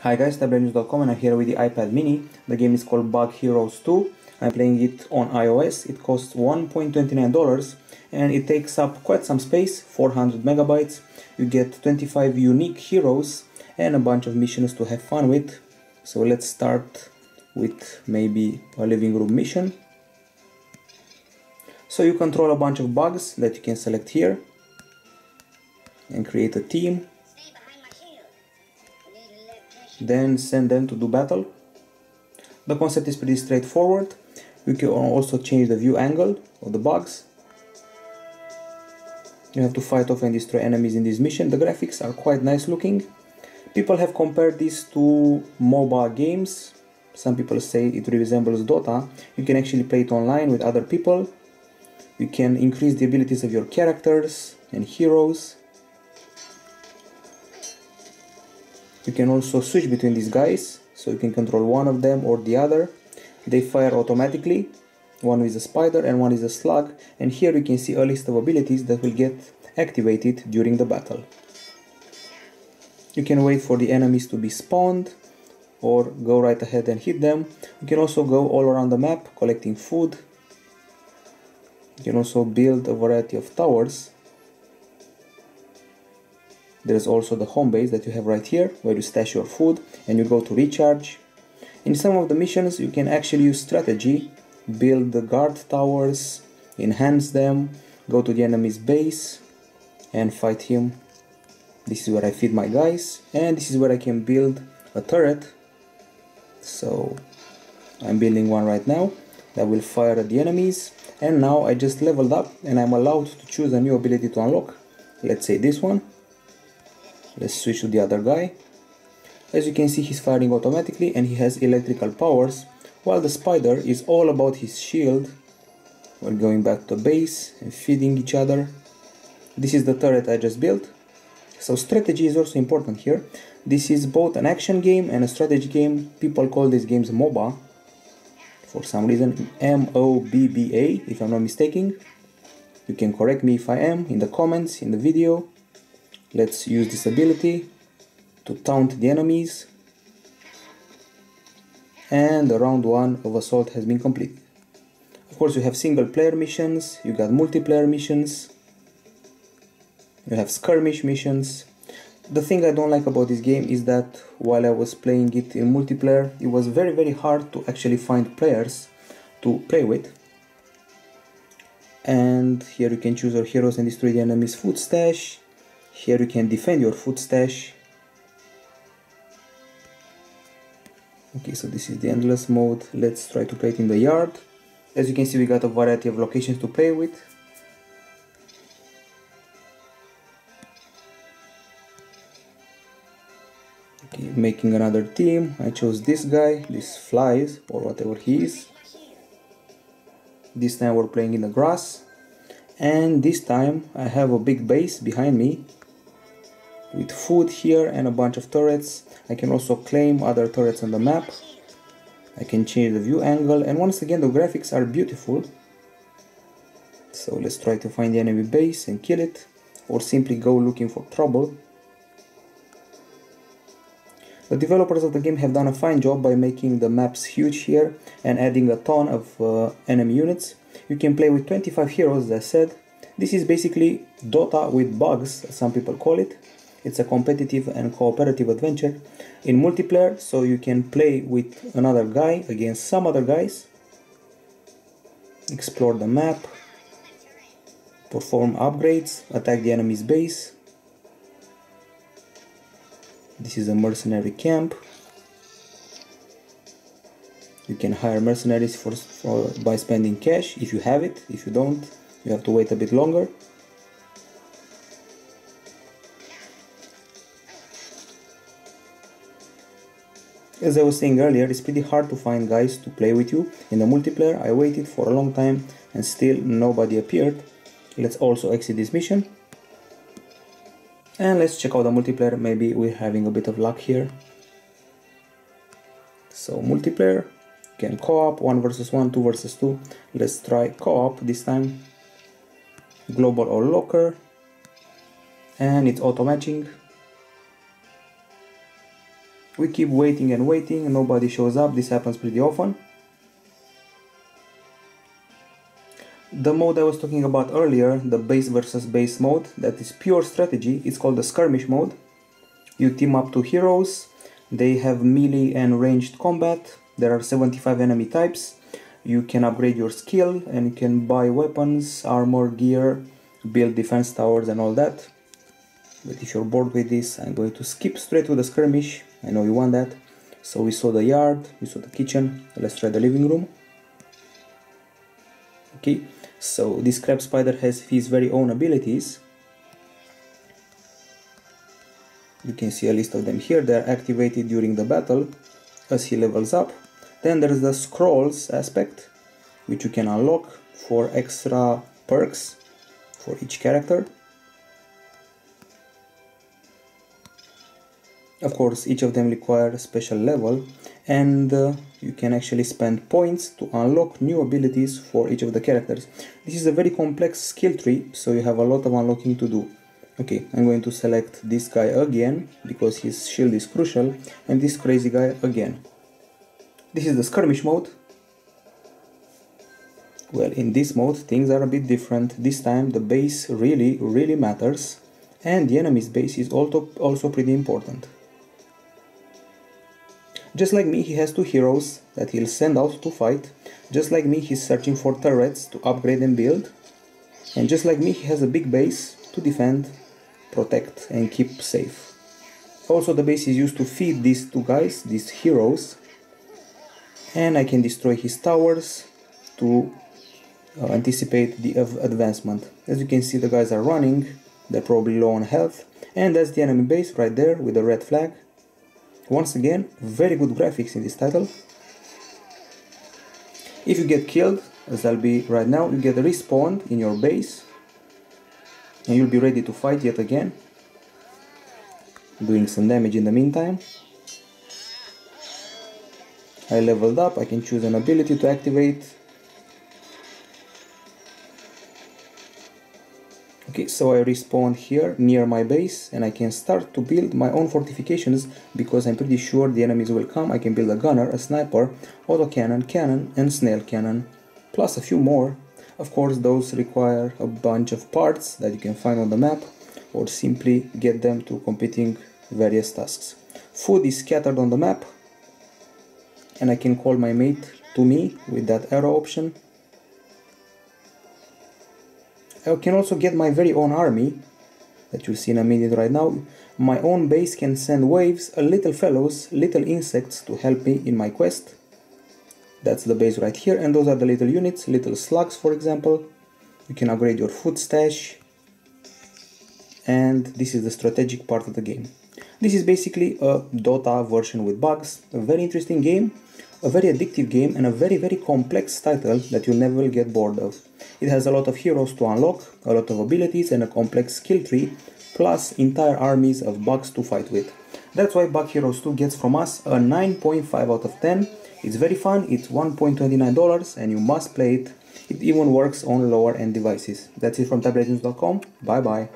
Hi guys, Tablet-News.com, and I'm here with the iPad mini. The game is called Bug Heroes 2. I'm playing it on iOS. It costs $1.29 and it takes up quite some space, 400 megabytes. You get 25 unique heroes and a bunch of missions to have fun with. So let's start with maybe a living room mission. So you control a bunch of bugs that you can select here and create a team. Then send them to do battle. The concept is pretty straightforward. You can also change the view angle of the bugs. You have to fight off and destroy enemies in this mission. The graphics are quite nice looking. People have compared this to MOBA games. Some people say it resembles DOTA. You can actually play it online with other people. You can increase the abilities of your characters and heroes. You can also switch between these guys, so you can control one of them or the other. They fire automatically. One is a spider and one is a slug, and here you can see a list of abilities that will get activated during the battle. You can wait for the enemies to be spawned or go right ahead and hit them. You can also go all around the map collecting food. You can also build a variety of towers. There's also the home base that you have right here, where you stash your food and you go to recharge. In some of the missions you can actually use strategy, build the guard towers, enhance them, go to the enemy's base and fight him. This is where I feed my guys, and this is where I can build a turret. So I'm building one right now that will fire at the enemies, and now I just leveled up and I'm allowed to choose a new ability to unlock. Let's say this one. Let's switch to the other guy. As you can see, he's firing automatically and he has electrical powers, while the spider is all about his shield. We're going back to base and feeding each other. This is the turret I just built. So strategy is also important here. This is both an action game and a strategy game. People call these games MOBA for some reason, M-O-B-B-A, if I'm not mistaken. You can correct me if I am in the comments in the video. Let's use this ability to taunt the enemies, and round 1 of assault has been completed. Of course, you have single player missions, you got multiplayer missions, you have skirmish missions. The thing I don't like about this game is that while I was playing it in multiplayer, it was very hard to actually find players to play with. And here you can choose your heroes and destroy the enemy's food stash. Here you can defend your food stash. Okay, so this is the endless mode. Let's try to play it in the yard. As you can see, we got a variety of locations to play with. Okay, making another team. I chose this guy, this flies, or whatever he is. This time we're playing in the grass. And this time I have a big base behind me with food here and a bunch of turrets. I can also claim other turrets on the map. I can change the view angle, and once again the graphics are beautiful. So let's try to find the enemy base and kill it, or simply go looking for trouble. The developers of the game have done a fine job by making the maps huge here and adding a ton of enemy units. You can play with 25 heroes, as I said. This is basically DOTA with bugs, as some people call it. It's a competitive and cooperative adventure in multiplayer, so you can play with another guy against some other guys, explore the map, perform upgrades, attack the enemy's base. This is a mercenary camp. You can hire mercenaries by spending cash if you have it. If you don't, you have to wait a bit longer. As I was saying earlier, it's pretty hard to find guys to play with you. In the multiplayer, I waited for a long time and still nobody appeared. Let's also exit this mission. And let's check out the multiplayer. Maybe we're having a bit of luck here. So multiplayer, you can co-op, 1 versus 1, 2 versus 2. Let's try co-op this time. Global or locker. And it's auto matching. We keep waiting and waiting, nobody shows up. This happens pretty often. The mode I was talking about earlier, the base versus base mode, that is pure strategy, it's called the skirmish mode. You team up two heroes, they have melee and ranged combat, there are 75 enemy types, you can upgrade your skill and you can buy weapons, armor, gear, build defense towers and all that. But if you're bored with this, I'm going to skip straight to the skirmish. I know you want that. So we saw the yard, we saw the kitchen, let's try the living room. Okay, so this crab spider has his very own abilities. You can see a list of them here, they are activated during the battle as he levels up. Then there's the scrolls aspect, which you can unlock for extra perks for each character. Of course, each of them require a special level, and you can actually spend points to unlock new abilities for each of the characters. This is a very complex skill tree, so you have a lot of unlocking to do. Okay, I'm going to select this guy again, because his shield is crucial, and this crazy guy again. This is the skirmish mode. Well, in this mode things are a bit different. This time the base really matters, and the enemy's base is also pretty important. Just like me, he has two heroes that he'll send out to fight. Just like me, he's searching for turrets to upgrade and build. And just like me, he has a big base to defend, protect and keep safe. Also, the base is used to feed these two guys, these heroes. And I can destroy his towers to anticipate the advancement. As you can see, the guys are running, they're probably low on health. And that's the enemy base right there with the red flag. Once again, very good graphics in this title. If you get killed, as I'll be right now, you get respawned in your base and you'll be ready to fight yet again, doing some damage in the meantime. I leveled up, I can choose an ability to activate. Okay, so I respawn here near my base and I can start to build my own fortifications, because I'm pretty sure the enemies will come. I can build a gunner, a sniper, autocannon, cannon and snail cannon, plus a few more. Of course, those require a bunch of parts that you can find on the map or simply get them to completing various tasks. Food is scattered on the map and I can call my mate to me with that arrow option. I can also get my very own army that you'll see in a minute right now. My own base can send waves, little fellows, little insects to help me in my quest. That's the base right here, and those are the little units, little slugs for example. You can upgrade your food stash. And this is the strategic part of the game. This is basically a DOTA version with bugs, a very interesting game, a very addictive game and a very complex title that you'll never get bored of. It has a lot of heroes to unlock, a lot of abilities and a complex skill tree, plus entire armies of bugs to fight with. That's why Bug Heroes 2 gets from us a 9.5 out of 10. It's very fun, it's $1.29 and you must play it. It even works on lower end devices. That's it from Tablet-News.com. Bye bye.